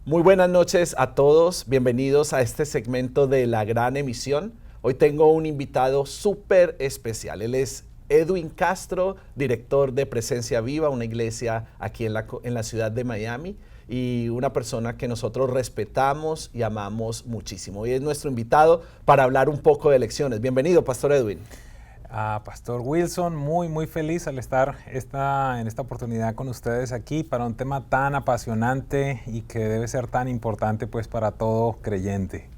Muy buenas noches a todos, bienvenidos a este segmento de La Gran Emisión. Hoy tengo un invitado súper especial, él es Edwin Castro, director de Presencia Viva, una iglesia aquí en la ciudad de Miami, y una persona que nosotros respetamos y amamos muchísimo. Hoy es nuestro invitado para hablar un poco de elecciones. Bienvenido, Pastor Edwin. Pastor Wilson, muy feliz al estar en esta oportunidad con ustedes aquí para un tema tan apasionante y que debe ser tan importante pues para todo creyente.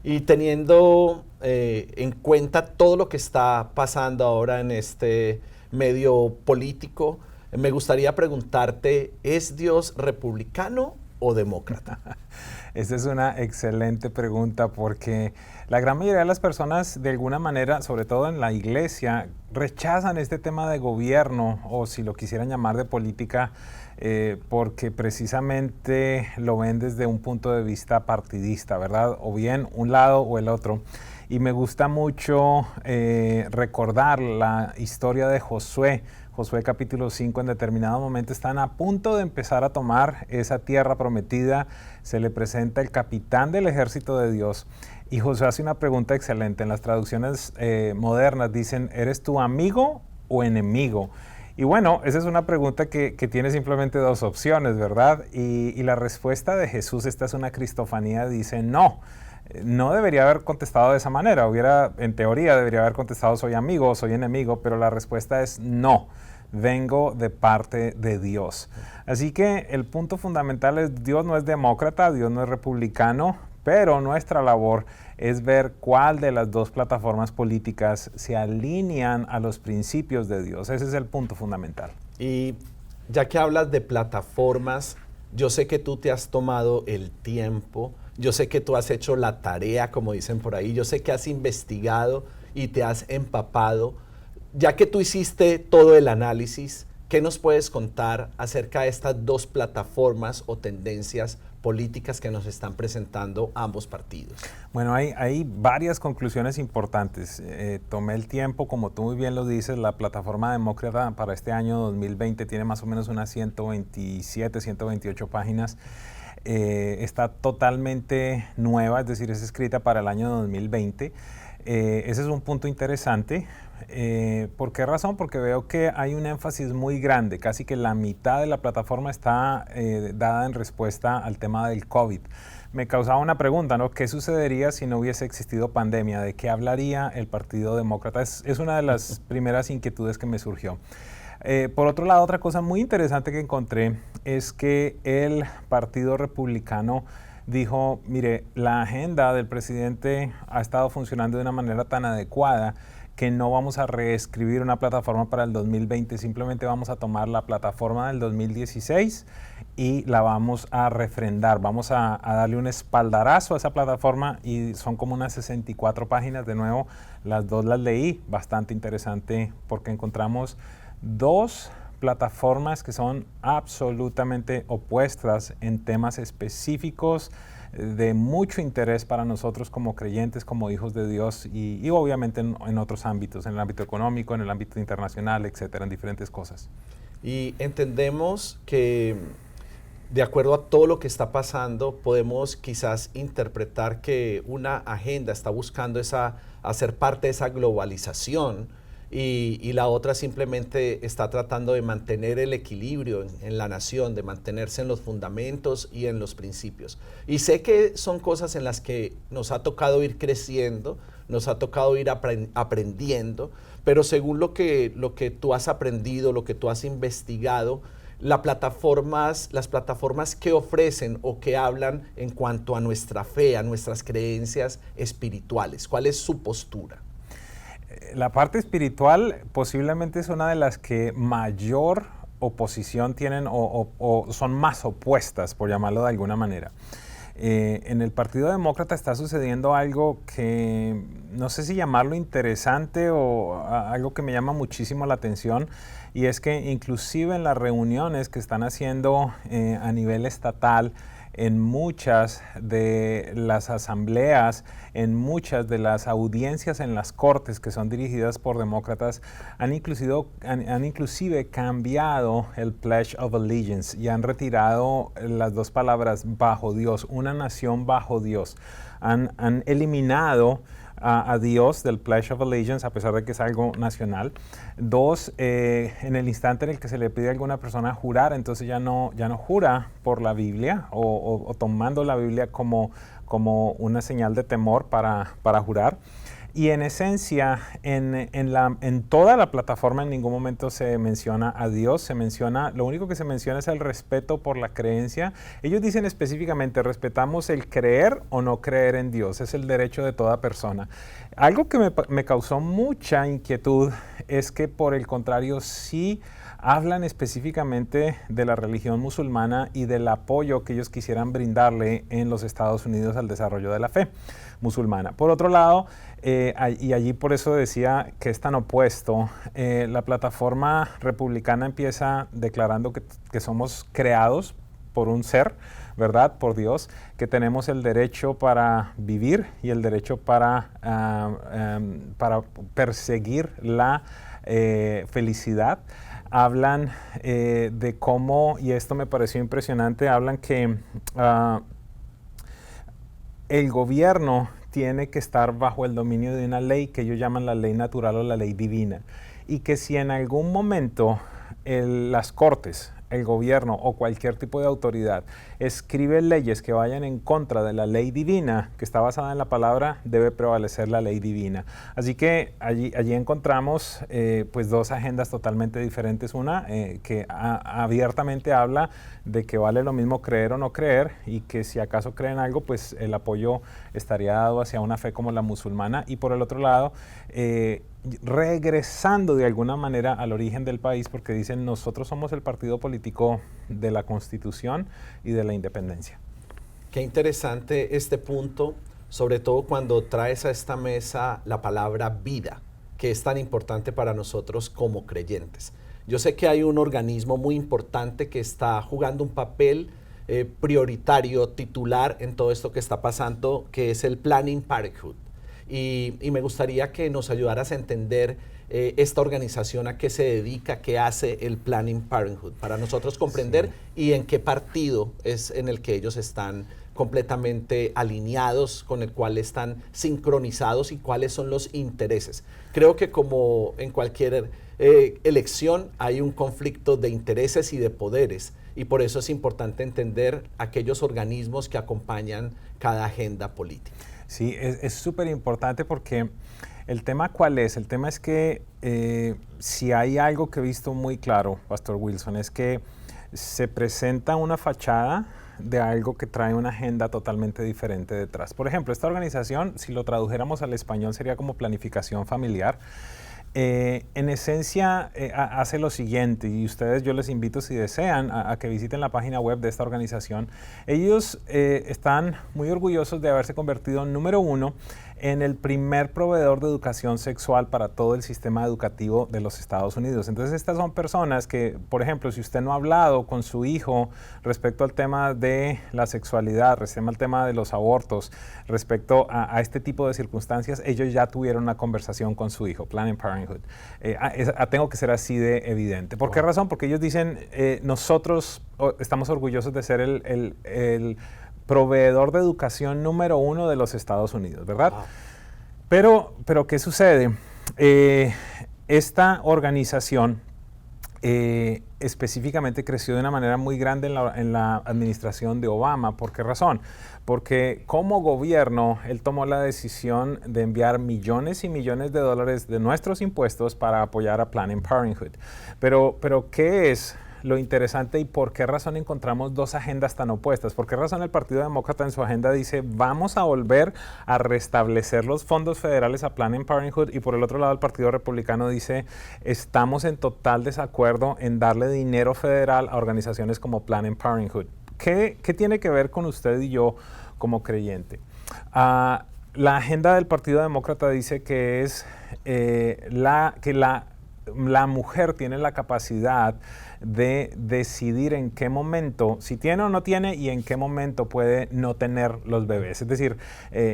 Y teniendo en cuenta todo lo que está pasando ahora en este medio político, me gustaría preguntarte, ¿es Dios republicano o demócrata? Esa es una excelente pregunta porque la gran mayoría de las personas de alguna manera, sobre todo en la iglesia, rechazan este tema de gobierno o si lo quisieran llamar de política porque precisamente lo ven desde un punto de vista partidista, ¿verdad? O bien un lado o el otro. Y me gusta mucho recordar la historia de Josué. Josué capítulo 5, en determinado momento están a punto de empezar a tomar esa tierra prometida. Se le presenta el capitán del ejército de Dios y Josué hace una pregunta excelente. En las traducciones modernas dicen, ¿eres tu amigo o enemigo? Y bueno, esa es una pregunta que tiene simplemente dos opciones, ¿verdad? Y la respuesta de Jesús, esta es una cristofanía, dice no. No debería haber contestado de esa manera. En teoría debería haber contestado soy amigo o soy enemigo, pero la respuesta es no. Vengo de parte de Dios. Así que el punto fundamental es Dios no es demócrata, Dios no es republicano, pero nuestra labor es ver cuál de las dos plataformas políticas se alinean a los principios de Dios. Ese es el punto fundamental. Y ya que hablas de plataformas, yo sé que tú te has tomado el tiempo, yo sé que tú has hecho la tarea, como dicen por ahí, yo sé que has investigado y te has empapado. Ya que tú hiciste todo el análisis, ¿qué nos puedes contar acerca de estas dos plataformas o tendencias políticas que nos están presentando ambos partidos? Bueno, hay varias conclusiones importantes. Tomé el tiempo, como tú muy bien lo dices, la plataforma demócrata para este año 2020 tiene más o menos unas 127, 128 páginas. Está totalmente nueva, es decir, es escrita para el año 2020. Ese es un punto interesante. ¿Por qué razón? Porque veo que hay un énfasis muy grande, casi que la mitad de la plataforma está dada en respuesta al tema del COVID. Me causaba una pregunta, ¿no? ¿Qué sucedería si no hubiese existido pandemia? ¿De qué hablaría el Partido Demócrata? Es una de las primeras inquietudes que me surgió. Por otro lado, otra cosa muy interesante que encontré es que el Partido Republicano dijo, mire, la agenda del presidente ha estado funcionando de una manera tan adecuada que no vamos a reescribir una plataforma para el 2020, simplemente vamos a tomar la plataforma del 2016 y la vamos a refrendar, vamos a darle un espaldarazo a esa plataforma y son como unas 64 páginas, de nuevo, las dos las leí, bastante interesante porque encontramos dos plataformas que son absolutamente opuestas en temas específicos de mucho interés para nosotros como creyentes, como hijos de Dios y obviamente en otros ámbitos, en el ámbito económico, en el ámbito internacional, etcétera, en diferentes cosas. Y entendemos que de acuerdo a todo lo que está pasando, podemos quizás interpretar que una agenda está buscando hacer parte de esa globalización y la otra simplemente está tratando de mantener el equilibrio en la nación, de mantenerse en los fundamentos y en los principios. Y sé que son cosas en las que nos ha tocado ir creciendo, nos ha tocado ir aprendiendo, pero según lo que tú has aprendido, lo que tú has investigado, las plataformas que ofrecen o que hablan en cuanto a nuestra fe, a nuestras creencias espirituales, ¿cuál es su postura? La parte espiritual posiblemente es una de las que mayor oposición tienen o son más opuestas, por llamarlo de alguna manera. En el Partido Demócrata está sucediendo algo que no sé si llamarlo interesante o algo que me llama muchísimo la atención, y es que inclusive en las reuniones que están haciendo a nivel estatal, en muchas de las asambleas, en muchas de las audiencias en las cortes que son dirigidas por demócratas, han inclusive cambiado el Pledge of Allegiance y han retirado las dos palabras bajo Dios, una nación bajo Dios. Han eliminado a Dios del Pledge of Allegiance, a pesar de que es algo nacional. Dos, en el instante en el que se le pide a alguna persona jurar, entonces ya no jura por la Biblia o tomando la Biblia como una señal de temor para jurar. Y en esencia, en toda la plataforma en ningún momento se menciona a Dios, lo único que se menciona es el respeto por la creencia. Ellos dicen específicamente, respetamos el creer o no creer en Dios, es el derecho de toda persona. Algo que me causó mucha inquietud es que por el contrario sí hablan específicamente de la religión musulmana y del apoyo que ellos quisieran brindarle en los Estados Unidos al desarrollo de la fe musulmana. Por otro lado, y allí por eso decía que es tan opuesto, la plataforma republicana empieza declarando que somos creados por un ser, ¿verdad? Por Dios, que tenemos el derecho para vivir y el derecho para perseguir la felicidad. Hablan de cómo, y esto me pareció impresionante, hablan que el gobierno tiene que estar bajo el dominio de una ley que ellos llaman la ley natural o la ley divina, y que si en algún momento las cortes, el gobierno o cualquier tipo de autoridad escribe leyes que vayan en contra de la ley divina, que está basada en la palabra, debe prevalecer la ley divina. Así que allí encontramos pues dos agendas totalmente diferentes. Una que abiertamente habla de que vale lo mismo creer o no creer, y que si acaso creen algo, pues el apoyo estaría dado hacia una fe como la musulmana. Y por el otro lado, regresando de alguna manera al origen del país, porque dicen nosotros somos el partido político de la Constitución y de la independencia. Qué interesante este punto, sobre todo cuando traes a esta mesa la palabra vida, que es tan importante para nosotros como creyentes. Yo sé que hay un organismo muy importante que está jugando un papel prioritario, titular en todo esto que está pasando, que es el Planned Parenthood. Y me gustaría que nos ayudaras a entender esta organización, a qué se dedica, qué hace el Planned Parenthood, para nosotros comprender y en qué partido es en el que ellos están completamente alineados, con el cual están sincronizados y cuáles son los intereses. Creo que como en cualquier elección hay un conflicto de intereses y de poderes, y por eso es importante entender aquellos organismos que acompañan cada agenda política. Sí, es súper importante porque el tema ¿cuál es? El tema es que si hay algo que he visto muy claro, Pastor Wilson, es que se presenta una fachada de algo que trae una agenda totalmente diferente detrás. Por ejemplo, esta organización, si lo tradujéramos al español, sería como planificación familiar. En esencia hace lo siguiente, y ustedes, yo les invito, si desean, a que visiten la página web de esta organización. Ellos están muy orgullosos de haberse convertido, número uno, en el primer proveedor de educación sexual para todo el sistema educativo de los Estados Unidos. Entonces, estas son personas que, por ejemplo, si usted no ha hablado con su hijo respecto al tema de la sexualidad, respecto al tema de los abortos, respecto a este tipo de circunstancias, ellos ya tuvieron una conversación con su hijo, Planned Parenthood. Tengo que ser así de evidente. ¿Por qué razón? Porque ellos dicen, nosotros estamos orgullosos de ser el proveedor de educación número uno de los Estados Unidos, ¿verdad? Wow. Pero ¿qué sucede? Esta organización específicamente creció de una manera muy grande en la administración de Obama. ¿Por qué razón? Porque como gobierno, él tomó la decisión de enviar millones y millones de dólares de nuestros impuestos para apoyar a Planned Parenthood. Pero ¿qué es lo interesante y por qué razón encontramos dos agendas tan opuestas? ¿Por qué razón el Partido Demócrata en su agenda dice vamos a volver a restablecer los fondos federales a Planned Parenthood, y por el otro lado el Partido Republicano dice estamos en total desacuerdo en darle dinero federal a organizaciones como Planned Parenthood? ¿Qué tiene que ver con usted y yo como creyente? La agenda del Partido Demócrata dice que es que la la mujer tiene la capacidad de decidir en qué momento, si tiene o no tiene, y en qué momento puede no tener los bebés. Es decir,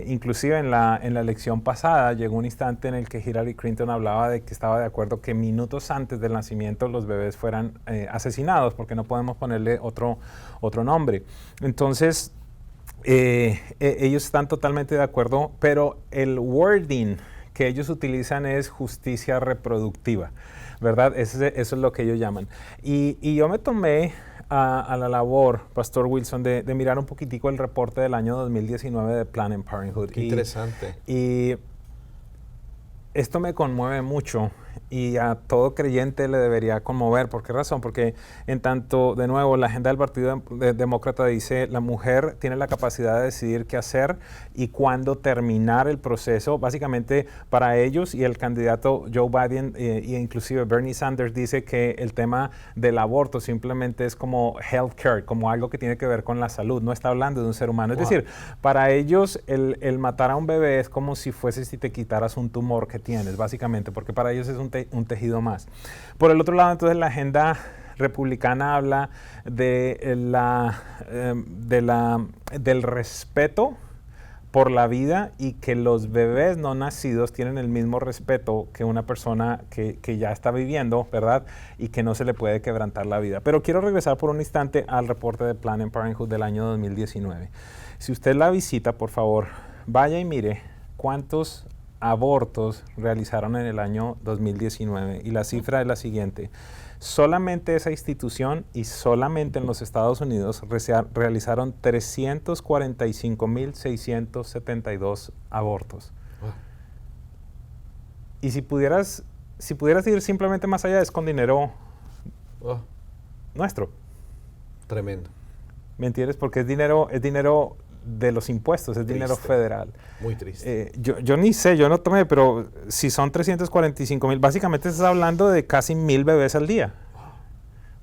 inclusive en la elección pasada llegó un instante en el que Hillary Clinton hablaba de que estaba de acuerdo que minutos antes del nacimiento los bebés fueran asesinados, porque no podemos ponerle otro nombre. Entonces, ellos están totalmente de acuerdo, pero el wording que ellos utilizan es justicia reproductiva, ¿verdad? Eso es lo que ellos llaman. Y yo me tomé a la labor, Pastor Wilson, de mirar un poquitico el reporte del año 2019 de Planned Parenthood. Qué interesante. Y esto me conmueve mucho y a todo creyente le debería conmover. ¿Por qué razón? Porque en tanto, de nuevo, la agenda del Partido Demócrata dice la mujer tiene la capacidad de decidir qué hacer y cuándo terminar el proceso. Básicamente para ellos, y el candidato Joe Biden e inclusive Bernie Sanders dice que el tema del aborto simplemente es como healthcare, como algo que tiene que ver con la salud. No está hablando de un ser humano. Es decir, para ellos el matar a un bebé es como si fuese si te quitaras un tumor que tienes, básicamente, porque para ellos es un tejido más. Por el otro lado, entonces, la agenda republicana habla del respeto por la vida y que los bebés no nacidos tienen el mismo respeto que una persona que ya está viviendo, ¿verdad? Y que no se le puede quebrantar la vida. Pero quiero regresar por un instante al reporte de Planned Parenthood del año 2019. Si usted la visita, por favor, vaya y mire cuántos abortos realizaron en el año 2019 y la cifra es la siguiente. Solamente esa institución y solamente en los Estados Unidos realizaron 345,672 abortos. Y si pudieras ir simplemente más allá, es con dinero nuestro. Tremendo. ¿Me entiendes? Porque es dinero de los impuestos, es triste. Dinero federal. Muy triste. Yo ni sé, yo no tomé, pero si son 345,000, básicamente estás hablando de casi 1,000 bebés al día.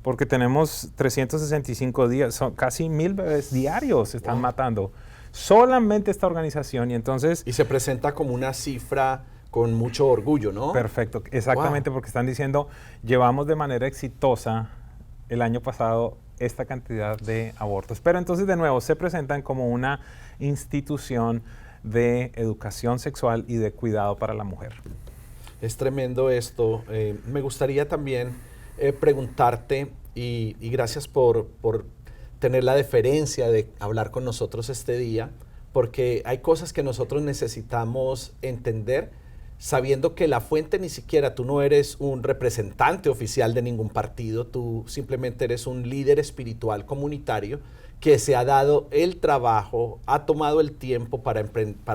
Porque tenemos 365 días, son casi 1,000 bebés diarios se están matando. Solamente esta organización, y entonces... Y se presenta como una cifra con mucho orgullo, ¿no? Perfecto, exactamente, porque están diciendo, llevamos de manera exitosa el año pasado esta cantidad de abortos. Pero entonces, de nuevo, se presentan como una institución de educación sexual y de cuidado para la mujer. Es tremendo esto. Me gustaría también preguntarte, y gracias por tener la deferencia de hablar con nosotros este día, porque hay cosas que nosotros necesitamos entender, sabiendo que la fuente ni siquiera, tú no eres un representante oficial de ningún partido, tú simplemente eres un líder espiritual comunitario que se ha dado el trabajo, ha tomado el tiempo para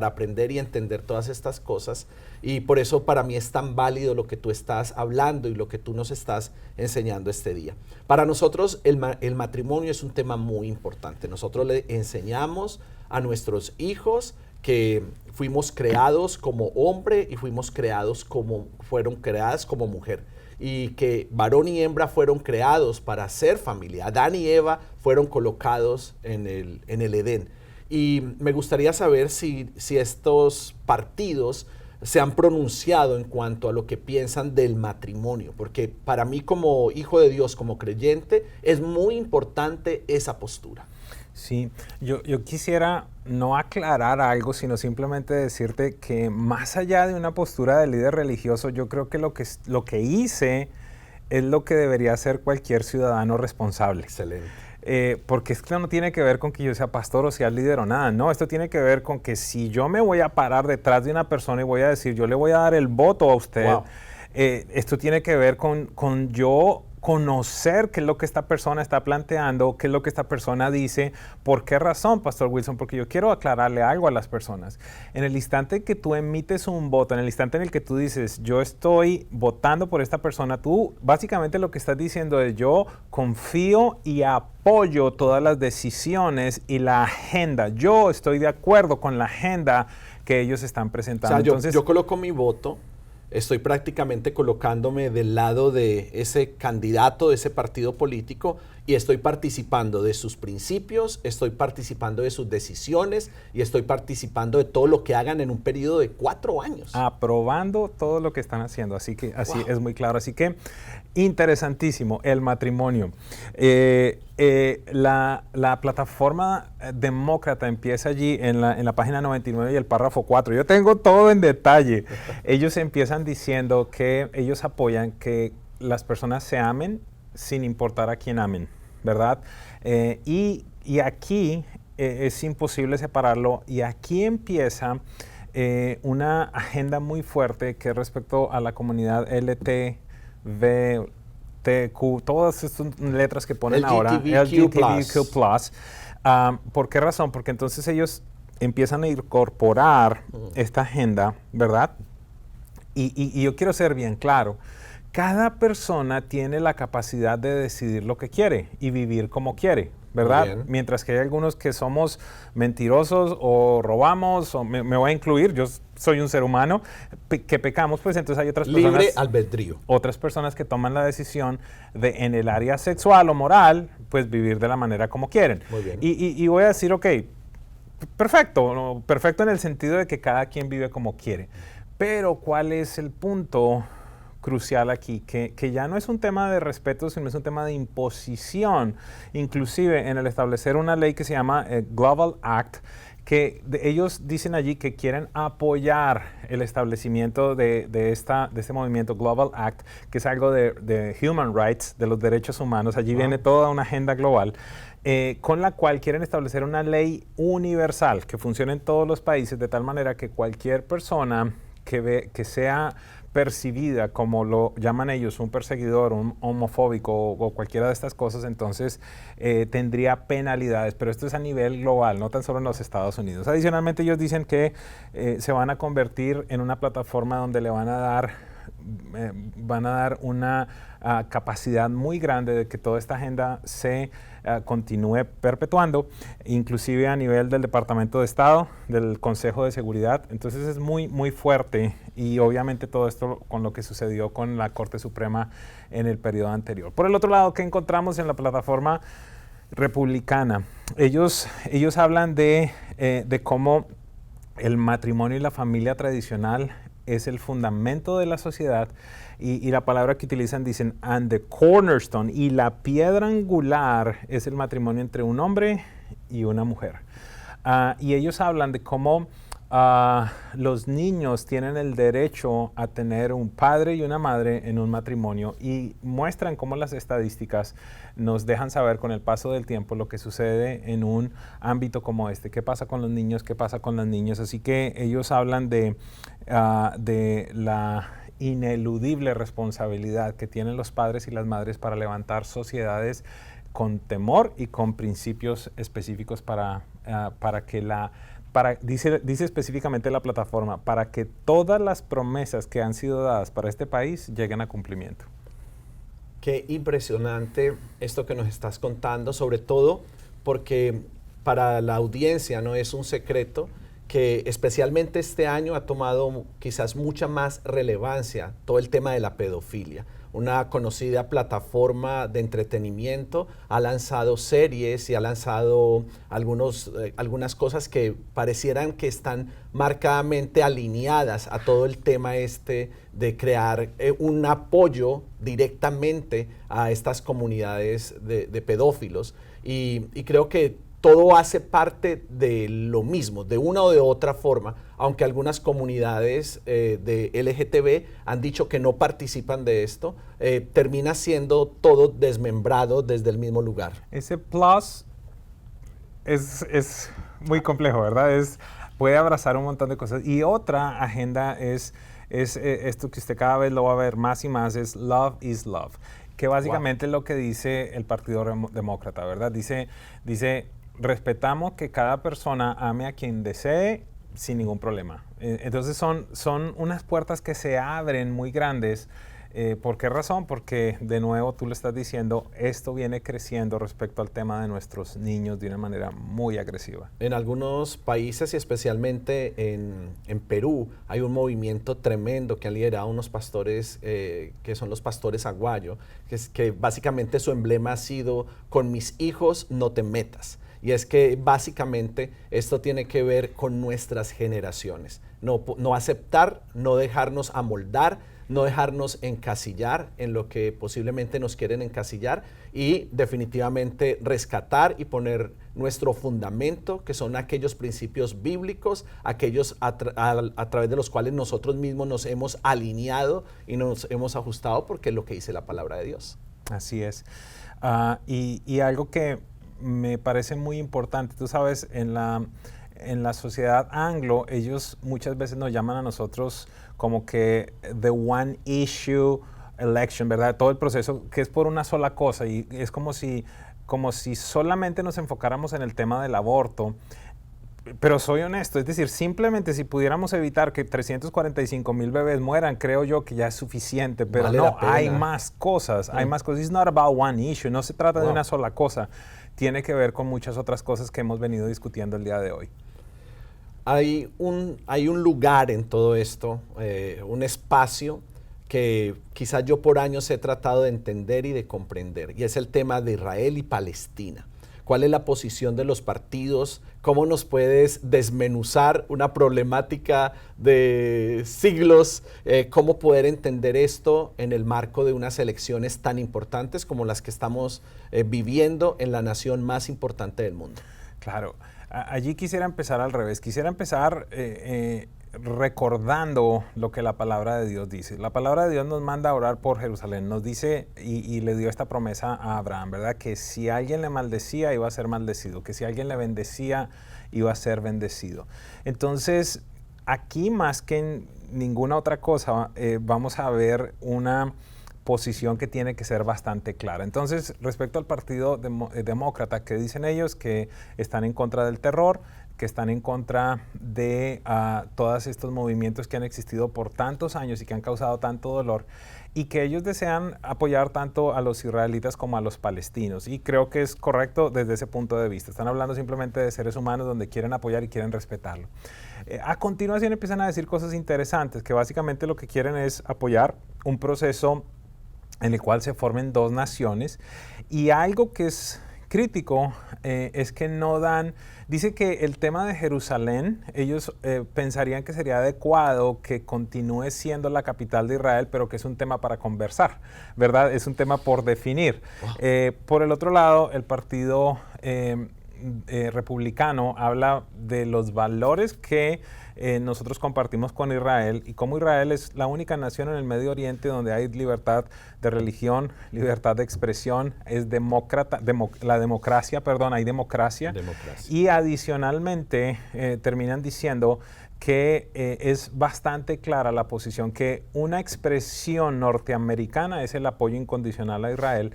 aprender y entender todas estas cosas, y por eso para mí es tan válido lo que tú estás hablando y lo que tú nos estás enseñando este día. Para nosotros el matrimonio es un tema muy importante. Nosotros le enseñamos a nuestros hijos que fuimos creados como hombre y fueron creadas como mujer, y que varón y hembra fueron creados para ser familia. Adán y Eva fueron colocados en el Edén. Y me gustaría saber si estos partidos se han pronunciado en cuanto a lo que piensan del matrimonio, porque para mí como hijo de Dios, como creyente, es muy importante esa postura. Sí, yo quisiera no aclarar algo, sino simplemente decirte que más allá de una postura de líder religioso, yo creo que lo que hice es lo que debería hacer cualquier ciudadano responsable. Excelente. Porque esto no tiene que ver con que yo sea pastor o sea líder o nada, no, esto tiene que ver con que si yo me voy a parar detrás de una persona y voy a decir, yo le voy a dar el voto a usted, wow. Esto tiene que ver con yo conocer qué es lo que esta persona está planteando, qué es lo que esta persona dice. ¿Por qué razón, Pastor Wilson? Porque yo quiero aclararle algo a las personas. En el instante que tú emites un voto, en el instante en el que tú dices, yo estoy votando por esta persona, tú básicamente lo que estás diciendo es, yo confío y apoyo todas las decisiones y la agenda. Yo estoy de acuerdo con la agenda que ellos están presentando. O sea, entonces, yo coloco mi voto. Estoy prácticamente colocándome del lado de ese candidato, de ese partido político, y estoy participando de sus principios, estoy participando de sus decisiones y estoy participando de todo lo que hagan en un periodo de 4 años. Aprobando todo lo que están haciendo, así que así Wow. es muy claro. Así que interesantísimo el matrimonio. La plataforma demócrata empieza allí en la página 99 y el párrafo 4. Yo tengo todo en detalle. Ellos empiezan diciendo que ellos apoyan que las personas se amen sin importar a quién amen, ¿verdad? Y aquí es imposible separarlo, y aquí empieza una agenda muy fuerte que respecto a la comunidad LGBTQ, todas estas letras que ponen ahora, LGBTQ+. ¿Por qué razón? Porque entonces ellos empiezan a incorporar esta agenda, ¿verdad? Y yo quiero ser bien claro. Cada persona tiene la capacidad de decidir lo que quiere y vivir como quiere, ¿verdad? Mientras que hay algunos que somos mentirosos o robamos, o me voy a incluir, yo soy un ser humano, que pecamos, pues entonces hay otras personas... Libre albedrío. Otras personas que toman la decisión de en el área sexual o moral, pues vivir de la manera como quieren. Muy bien. Y voy a decir, ok, perfecto, ¿no? Perfecto en el sentido de que cada quien vive como quiere. Pero ¿cuál es el punto crucial aquí? Que ya no es un tema de respeto, sino es un tema de imposición. Inclusive en el establecer una ley que se llama Global Act, que ellos dicen allí que quieren apoyar el establecimiento de este movimiento Global Act, que es algo de Human Rights, de los derechos humanos. Allí viene toda una agenda global, con la cual quieren establecer una ley universal que funcione en todos los países, de tal manera que cualquier persona que sea percibida como lo llaman ellos, un perseguidor, un homofóbico o cualquiera de estas cosas, entonces tendría penalidades, pero esto es a nivel global, no tan solo en los Estados Unidos. Adicionalmente, ellos dicen que se van a convertir en una plataforma donde le van a dar una capacidad muy grande de que toda esta agenda se continúe perpetuando, inclusive a nivel del Departamento de Estado, del Consejo de Seguridad. Entonces es muy, muy fuerte, y obviamente todo esto con lo que sucedió con la Corte Suprema en el periodo anterior. Por el otro lado, ¿qué encontramos en la plataforma republicana? Ellos hablan de cómo el matrimonio y la familia tradicional es el fundamento de la sociedad, y la palabra que utilizan dicen and the cornerstone, y la piedra angular es el matrimonio entre un hombre y una mujer. Y ellos hablan de cómo los niños tienen el derecho a tener un padre y una madre en un matrimonio, y muestran cómo las estadísticas nos dejan saber con el paso del tiempo lo que sucede en un ámbito como este, qué pasa con los niños, qué pasa con las niñas. Así que ellos hablan de la ineludible responsabilidad que tienen los padres y las madres para levantar sociedades con temor y con principios específicos para que dice específicamente la plataforma, para que todas las promesas que han sido dadas para este país lleguen a cumplimiento. Qué impresionante esto que nos estás contando, sobre todo porque para la audiencia no es un secreto que especialmente este año ha tomado quizás mucha más relevancia todo el tema de la pedofilia. Una conocida plataforma de entretenimiento ha lanzado series y ha lanzado algunas cosas que parecieran que están marcadamente alineadas a todo el tema de crear un apoyo directamente a estas comunidades de pedófilos. Y creo que todo hace parte de lo mismo, de una o de otra forma, aunque algunas comunidades de LGTB han dicho que no participan de esto, termina siendo todo desmembrado desde el mismo lugar. Ese plus es muy complejo, ¿verdad? Puede abrazar un montón de cosas. Y otra agenda es esto que usted cada vez lo va a ver más y más, es Love is Love, que básicamente es lo que dice el Partido Demócrata, ¿verdad? Dice respetamos que cada persona ame a quien desee sin ningún problema. Entonces son unas puertas que se abren muy grandes ¿Por qué razón? Porque de nuevo tú le estás diciendo, esto viene creciendo respecto al tema de nuestros niños de una manera muy agresiva. En algunos países y especialmente en Perú hay un movimiento tremendo que han liderado unos pastores que son los pastores aguayo, que básicamente su emblema ha sido con mis hijos no te metas. Y es que básicamente esto tiene que ver con nuestras generaciones. No aceptar, no dejarnos amoldar, no dejarnos encasillar en lo que posiblemente nos quieren encasillar y definitivamente rescatar y poner nuestro fundamento, que son aquellos principios bíblicos, aquellos a través de los cuales nosotros mismos nos hemos alineado y nos hemos ajustado porque es lo que dice la palabra de Dios. Así es. Y algo que me parece muy importante, tú sabes, en la sociedad anglo, ellos muchas veces nos llaman a nosotros como que the one issue election, ¿verdad? Todo el proceso que es por una sola cosa y es como si solamente nos enfocáramos en el tema del aborto. Pero soy honesto, es decir, simplemente si pudiéramos evitar que 345,000 bebés mueran, creo yo que ya es suficiente, pero vale no, hay más cosas, hay más cosas. It's not about one issue, no se trata de una sola cosa, tiene que ver con muchas otras cosas que hemos venido discutiendo el día de hoy. Hay un lugar en todo esto, un espacio que quizás yo por años he tratado de entender y de comprender, y es el tema de Israel y Palestina. ¿Cuál es la posición de los partidos? ¿Cómo nos puedes desmenuzar una problemática de siglos? ¿Cómo poder entender esto en el marco de unas elecciones tan importantes como las que estamos viviendo en la nación más importante del mundo? Claro. Allí quisiera empezar al revés. Quisiera empezar recordando lo que la palabra de Dios dice. La palabra de Dios nos manda a orar por Jerusalén. Nos dice y le dio esta promesa a Abraham, ¿verdad? Que si alguien le maldecía, iba a ser maldecido. Que si alguien le bendecía, iba a ser bendecido. Entonces, aquí más que en ninguna otra cosa, vamos a ver una posición que tiene que ser bastante clara. Entonces, respecto al Partido Demócrata, ¿qué dicen ellos? Que están en contra del terror, que están en contra de todos estos movimientos que han existido por tantos años y que han causado tanto dolor, y que ellos desean apoyar tanto a los israelitas como a los palestinos. Y creo que es correcto desde ese punto de vista. Están hablando simplemente de seres humanos donde quieren apoyar y quieren respetarlo. A continuación empiezan a decir cosas interesantes, que básicamente lo que quieren es apoyar un proceso en el cual se formen dos naciones, y algo que es crítico es que no dan, dice que el tema de Jerusalén, ellos pensarían que sería adecuado que continúe siendo la capital de Israel, pero que es un tema para conversar, ¿verdad? Es un tema por definir. Wow. Por el otro lado, el partido republicano habla de los valores que nosotros compartimos con Israel y cómo Israel es la única nación en el Medio Oriente donde hay libertad de religión, libertad de expresión, es hay democracia. Y adicionalmente terminan diciendo que es bastante clara la posición que una expresión norteamericana es el apoyo incondicional a Israel,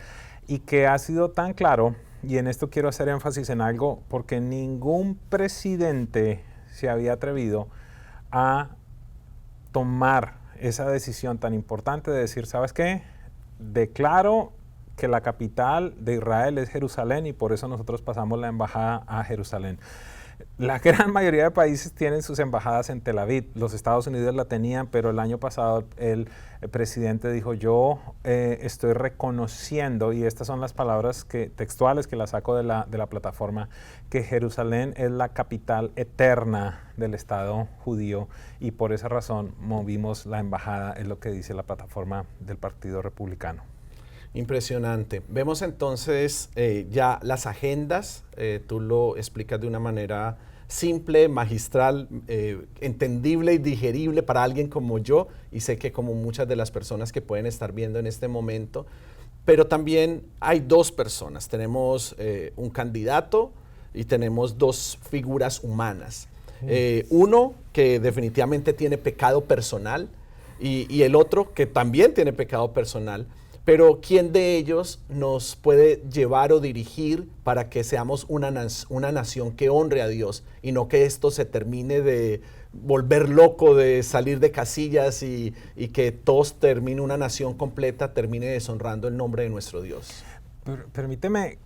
y que ha sido tan claro, y en esto quiero hacer énfasis en algo, porque ningún presidente se había atrevido a tomar esa decisión tan importante de decir, ¿sabes qué? Declaro que la capital de Israel es Jerusalén y por eso nosotros pasamos la embajada a Jerusalén. La gran mayoría de países tienen sus embajadas en Tel Aviv. Los Estados Unidos la tenían, pero el año pasado el presidente dijo, yo estoy reconociendo, y estas son las palabras textuales que las saco de la plataforma, que Jerusalén es la capital eterna del Estado judío, y por esa razón movimos la embajada, es lo que dice la plataforma del Partido Republicano. Impresionante. Vemos entonces ya las agendas, tú lo explicas de una manera simple, magistral, entendible y digerible para alguien como yo, y sé que como muchas de las personas que pueden estar viendo en este momento, pero también hay dos personas, tenemos un candidato y tenemos dos figuras humanas. Uno que definitivamente tiene pecado personal y el otro que también tiene pecado personal, pero ¿quién de ellos nos puede llevar o dirigir para que seamos una nación que honre a Dios y no que esto se termine de volver loco, de salir de casillas y que todos termine, una nación completa termine deshonrando el nombre de nuestro Dios? Permíteme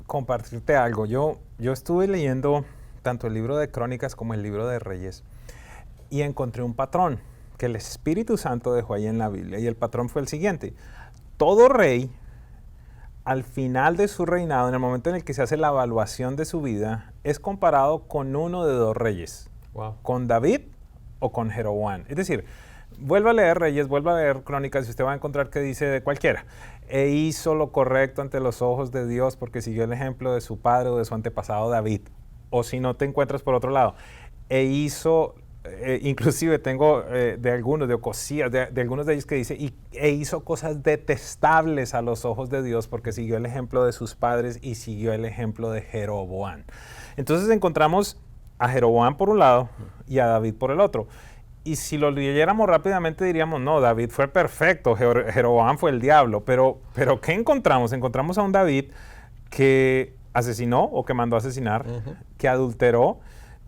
compartirte algo. Yo estuve leyendo tanto el libro de Crónicas como el libro de Reyes y encontré un patrón que el Espíritu Santo dejó ahí en la Biblia, y el patrón fue el siguiente: todo rey, al final de su reinado, en el momento en el que se hace la evaluación de su vida, es comparado con uno de dos reyes, con David o con Jeroboam. Es decir, vuelva a leer Reyes, vuelva a leer Crónicas y usted va a encontrar que dice de cualquiera: e hizo lo correcto ante los ojos de Dios porque siguió el ejemplo de su padre o de su antepasado David. O si no, te encuentras por otro lado: e hizo, inclusive tengo de algunos, de Ocosías, de algunos de ellos que dice: e hizo cosas detestables a los ojos de Dios porque siguió el ejemplo de sus padres y siguió el ejemplo de Jeroboam. Entonces encontramos a Jeroboam por un lado y a David por el otro. Y si lo leyéramos rápidamente diríamos: no, David fue perfecto, Jeroboam fue el diablo. Pero ¿qué encontramos? Encontramos a un David que asesinó o que mandó a asesinar, que adulteró,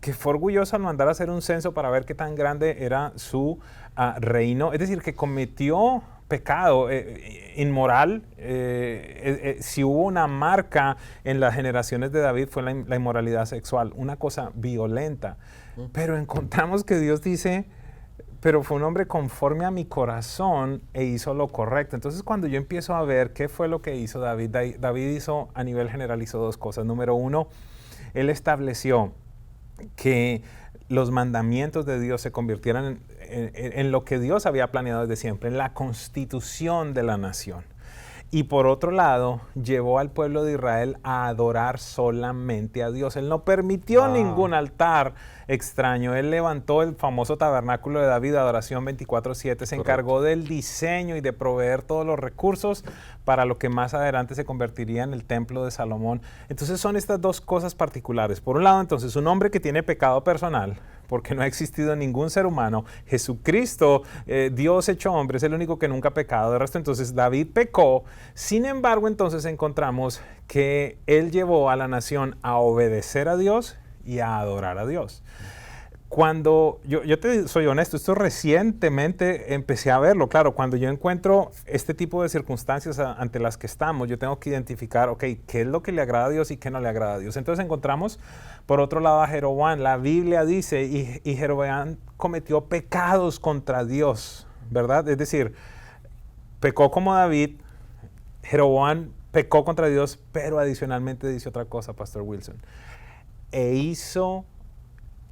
que fue orgulloso al mandar a hacer un censo para ver qué tan grande era su reino. Es decir, que cometió pecado inmoral. Si hubo una marca en las generaciones de David fue la inmoralidad sexual, una cosa violenta. Pero encontramos que Dios dice: pero fue un hombre conforme a mi corazón e hizo lo correcto. Entonces, cuando yo empiezo a ver qué fue lo que hizo David, David hizo, a nivel general, hizo dos cosas. Número uno, él estableció que los mandamientos de Dios se convirtieran en lo que Dios había planeado desde siempre, en la constitución de la nación. Y por otro lado, llevó al pueblo de Israel a adorar solamente a Dios. Él no permitió ningún altar extraño. Él levantó el famoso tabernáculo de David, adoración 24/7. Se encargó del diseño y de proveer todos los recursos para lo que más adelante se convertiría en el templo de Salomón. Entonces son estas dos cosas particulares. Por un lado, entonces, un hombre que tiene pecado personal, porque no ha existido ningún ser humano. Jesucristo, Dios hecho hombre, es el único que nunca ha pecado. De resto, entonces, David pecó. Sin embargo, entonces encontramos que él llevó a la nación a obedecer a Dios y a adorar a Dios. Cuando, yo te soy honesto, esto recientemente empecé a verlo. Claro, cuando yo encuentro este tipo de circunstancias ante las que estamos, yo tengo que identificar, ok, qué es lo que le agrada a Dios y qué no le agrada a Dios. Entonces encontramos, por otro lado, a Jeroboam. La Biblia dice, y Jeroboam cometió pecados contra Dios, ¿verdad? Es decir, pecó como David. Jeroboam pecó contra Dios, pero adicionalmente dice otra cosa, Pastor Wilson: e hizo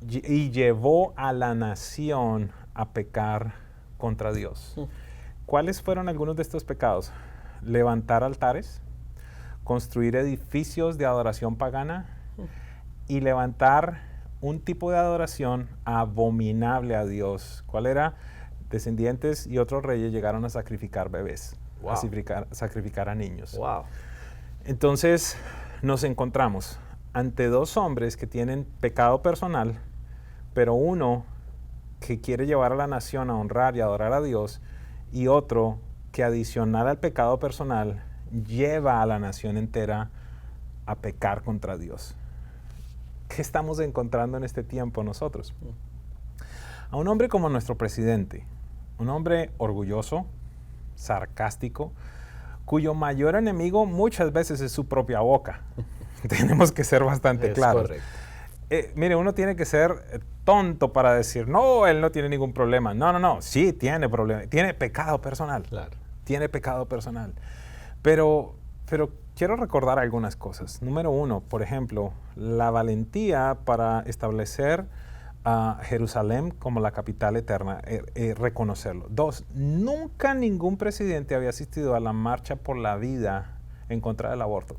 y llevó a la nación a pecar contra Dios. ¿Cuáles fueron algunos de estos pecados? Levantar altares, construir edificios de adoración pagana y levantar un tipo de adoración abominable a Dios. ¿Cuál era? Descendientes y otros reyes llegaron a sacrificar bebés, a sacrificar a niños. Entonces nos encontramos ante dos hombres que tienen pecado personal, pero uno que quiere llevar a la nación a honrar y adorar a Dios, y otro que, adicional al pecado personal, lleva a la nación entera a pecar contra Dios. ¿Qué estamos encontrando en este tiempo nosotros? A un hombre como nuestro presidente, un hombre orgulloso, sarcástico, cuyo mayor enemigo muchas veces es su propia boca. Tenemos que ser bastante claros. Mire, uno tiene que ser tonto para decir: no, él no tiene ningún problema. No, sí tiene problema, tiene pecado personal. Claro. Tiene pecado personal. Pero quiero recordar algunas cosas. Número uno, por ejemplo, la valentía para establecer a Jerusalén como la capital eterna, reconocerlo. Dos, nunca ningún presidente había asistido a la marcha por la vida en contra del aborto.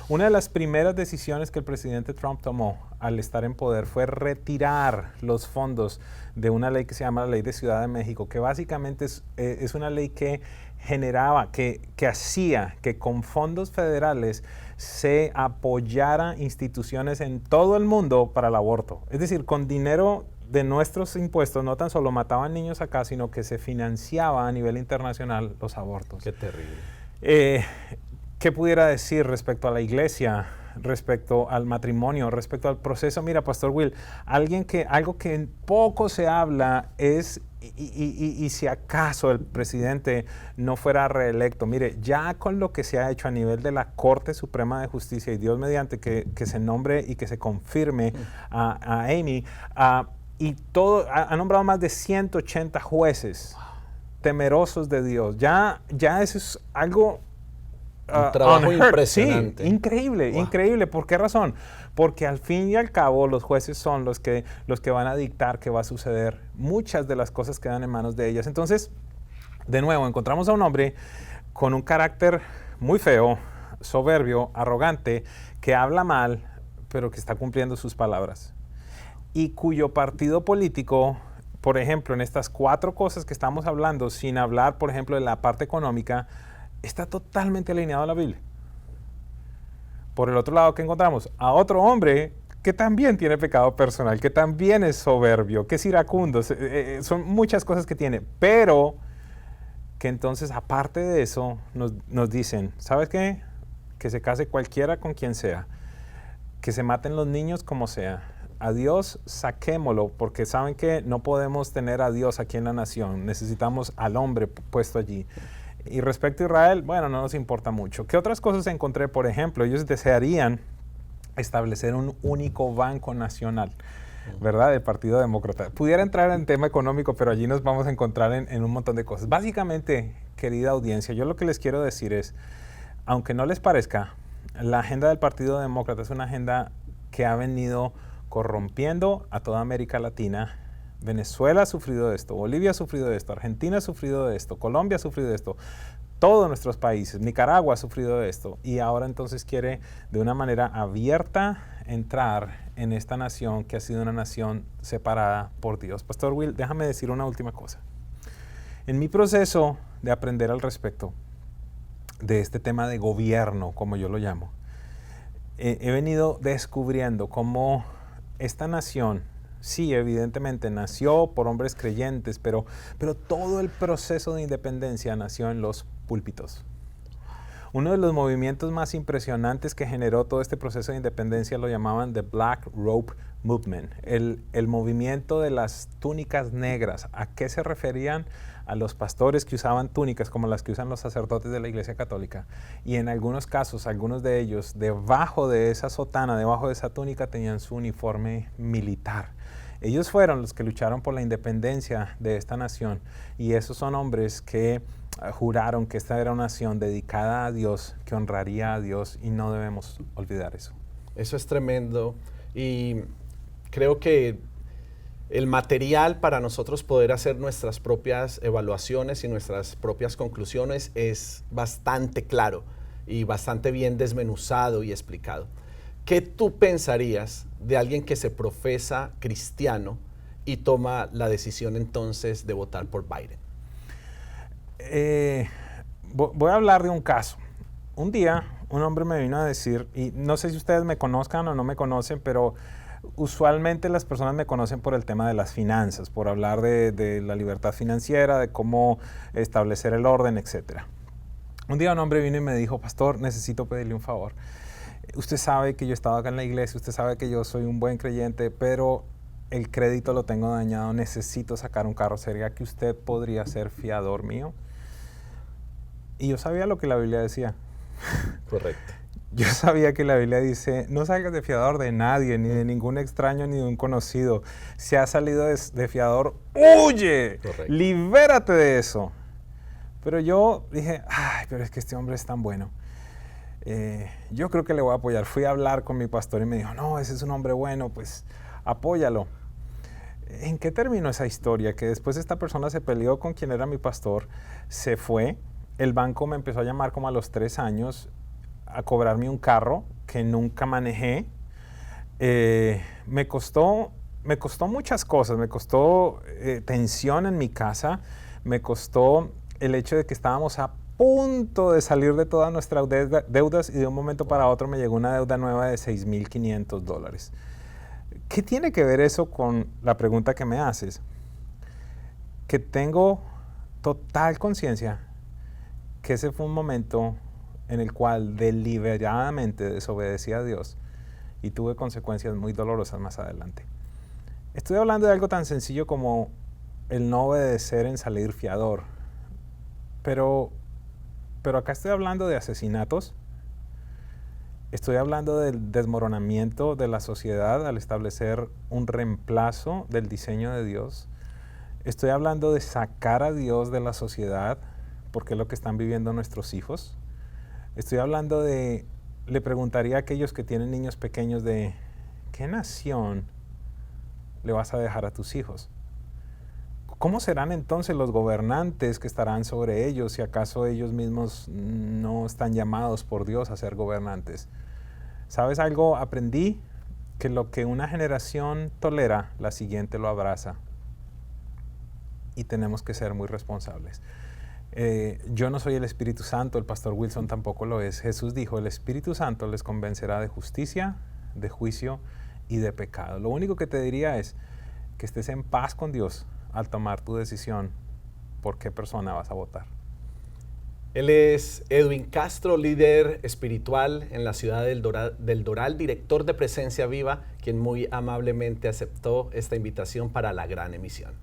Una de las primeras decisiones que el presidente Trump tomó al estar en poder fue retirar los fondos de una ley que se llama la Ley de Ciudad de México, que básicamente es una ley que generaba, que hacía que con fondos federales se apoyara instituciones en todo el mundo para el aborto. Es decir, con dinero de nuestros impuestos no tan solo mataban niños acá, sino que se financiaba a nivel internacional los abortos. Qué terrible. Eh, ¿Qué pudiera decir respecto a la iglesia, respecto al matrimonio, respecto al proceso? Mira, Pastor Will, algo que poco se habla es, y si acaso el presidente no fuera reelecto, mire, ya con lo que se ha hecho a nivel de la Corte Suprema de Justicia, y Dios mediante que se nombre y que se confirme a Amy, y todo, ha nombrado más de 180 jueces temerosos de Dios. Ya eso es algo... un trabajo impresionante. Sí, increíble, wow. Increíble. ¿Por qué razón? Porque al fin y al cabo los jueces son los que van a dictar qué va a suceder. Muchas de las cosas quedan en manos de ellas. Entonces, de nuevo, encontramos a un hombre con un carácter muy feo, soberbio, arrogante, que habla mal, pero que está cumpliendo sus palabras. Y cuyo partido político, por ejemplo, en estas 4 cosas que estamos hablando, sin hablar, por ejemplo, de la parte económica, está totalmente alineado a la Biblia. Por el otro lado, ¿qué encontramos? A otro hombre que también tiene pecado personal, que también es soberbio, que es iracundo, son muchas cosas que tiene, pero que entonces, aparte de eso, nos dicen, ¿sabes qué? Que se case cualquiera con quien sea, que se maten los niños como sea. A Dios saquémoslo, porque saben que no podemos tener a Dios aquí en la nación, necesitamos al hombre puesto allí. Y respecto a Israel, bueno, no nos importa mucho. ¿Qué otras cosas encontré? Por ejemplo, ellos desearían establecer un único banco nacional, ¿verdad? Del Partido Demócrata. Pudiera entrar en tema económico, pero allí nos vamos a encontrar en un montón de cosas. Básicamente, querida audiencia, yo lo que les quiero decir es, aunque no les parezca, la agenda del Partido Demócrata es una agenda que ha venido corrompiendo a toda América Latina. Venezuela ha sufrido de esto, Bolivia ha sufrido de esto, Argentina ha sufrido de esto, Colombia ha sufrido de esto, todos nuestros países, Nicaragua ha sufrido de esto, y ahora entonces quiere de una manera abierta entrar en esta nación que ha sido una nación separada por Dios. Pastor Will, déjame decir una última cosa. En mi proceso de aprender al respecto de este tema de gobierno, como yo lo llamo, he venido descubriendo cómo esta nación, sí, evidentemente nació por hombres creyentes, pero todo el proceso de independencia nació en los púlpitos. Uno de los movimientos más impresionantes que generó todo este proceso de independencia lo llamaban The Black Robe Movement, el movimiento de las túnicas negras. ¿A qué se referían? A los pastores que usaban túnicas como las que usan los sacerdotes de la Iglesia Católica. Y en algunos casos, algunos de ellos, debajo de esa sotana, debajo de esa túnica, tenían su uniforme militar. Ellos fueron los que lucharon por la independencia de esta nación. Y esos son hombres que juraron que esta era una nación dedicada a Dios, que honraría a Dios, y no debemos olvidar eso. Eso es tremendo. Y creo que el material para nosotros poder hacer nuestras propias evaluaciones y nuestras propias conclusiones es bastante claro y bastante bien desmenuzado y explicado. ¿Qué tú pensarías de alguien que se profesa cristiano y toma la decisión entonces de votar por Biden? Voy a hablar de un caso. Un día un hombre me vino a decir, y no sé si ustedes me conozcan o no me conocen, pero usualmente las personas me conocen por el tema de las finanzas, por hablar de la libertad financiera, de cómo establecer el orden, etc. Un día un hombre vino y me dijo, pastor, necesito pedirle un favor. Usted sabe que yo he estado acá en la iglesia, usted sabe que yo soy un buen creyente, pero el crédito lo tengo dañado, necesito sacar un carro. ¿Sería que usted podría ser fiador mío? Y yo sabía lo que la Biblia decía. Correcto. Yo sabía que la Biblia dice, no salgas de fiador de nadie, ni de ningún extraño, ni de un conocido. Si has salido de fiador, ¡huye! Correcto. Libérate de eso. Pero yo dije, ay, pero es que este hombre es tan bueno. Yo creo que le voy a apoyar. Fui a hablar con mi pastor y me dijo, no, ese es un hombre bueno, pues apóyalo. ¿En qué terminó esa historia? Que después esta persona se peleó con quien era mi pastor, se fue, el banco me empezó a llamar como a los 3 años a cobrarme un carro que nunca manejé. Me costó muchas cosas, me costó tensión en mi casa, me costó el hecho de que estábamos a punto de salir de todas nuestras deudas y de un momento para otro me llegó una deuda nueva de $6,500. ¿Qué tiene que ver eso con la pregunta que me haces? Que tengo total conciencia que ese fue un momento en el cual deliberadamente desobedecí a Dios y tuve consecuencias muy dolorosas más adelante. Estoy hablando de algo tan sencillo como el no obedecer en salir fiador, pero acá estoy hablando de asesinatos, estoy hablando del desmoronamiento de la sociedad al establecer un reemplazo del diseño de Dios. Estoy hablando de sacar a Dios de la sociedad, porque es lo que están viviendo nuestros hijos. Estoy hablando le preguntaría a aquellos que tienen niños pequeños de, ¿qué nación le vas a dejar a tus hijos? ¿Cómo serán entonces los gobernantes que estarán sobre ellos si acaso ellos mismos no están llamados por Dios a ser gobernantes? ¿Sabes algo? Aprendí que lo que una generación tolera, la siguiente lo abraza. Y tenemos que ser muy responsables. Yo no soy el Espíritu Santo, el pastor Wilson tampoco lo es. Jesús dijo, el Espíritu Santo les convencerá de justicia, de juicio y de pecado. Lo único que te diría es que estés en paz con Dios al tomar tu decisión por qué persona vas a votar. Él es Edwin Castro, líder espiritual en la ciudad del Doral, director de Presencia Viva, quien muy amablemente aceptó esta invitación para la gran emisión.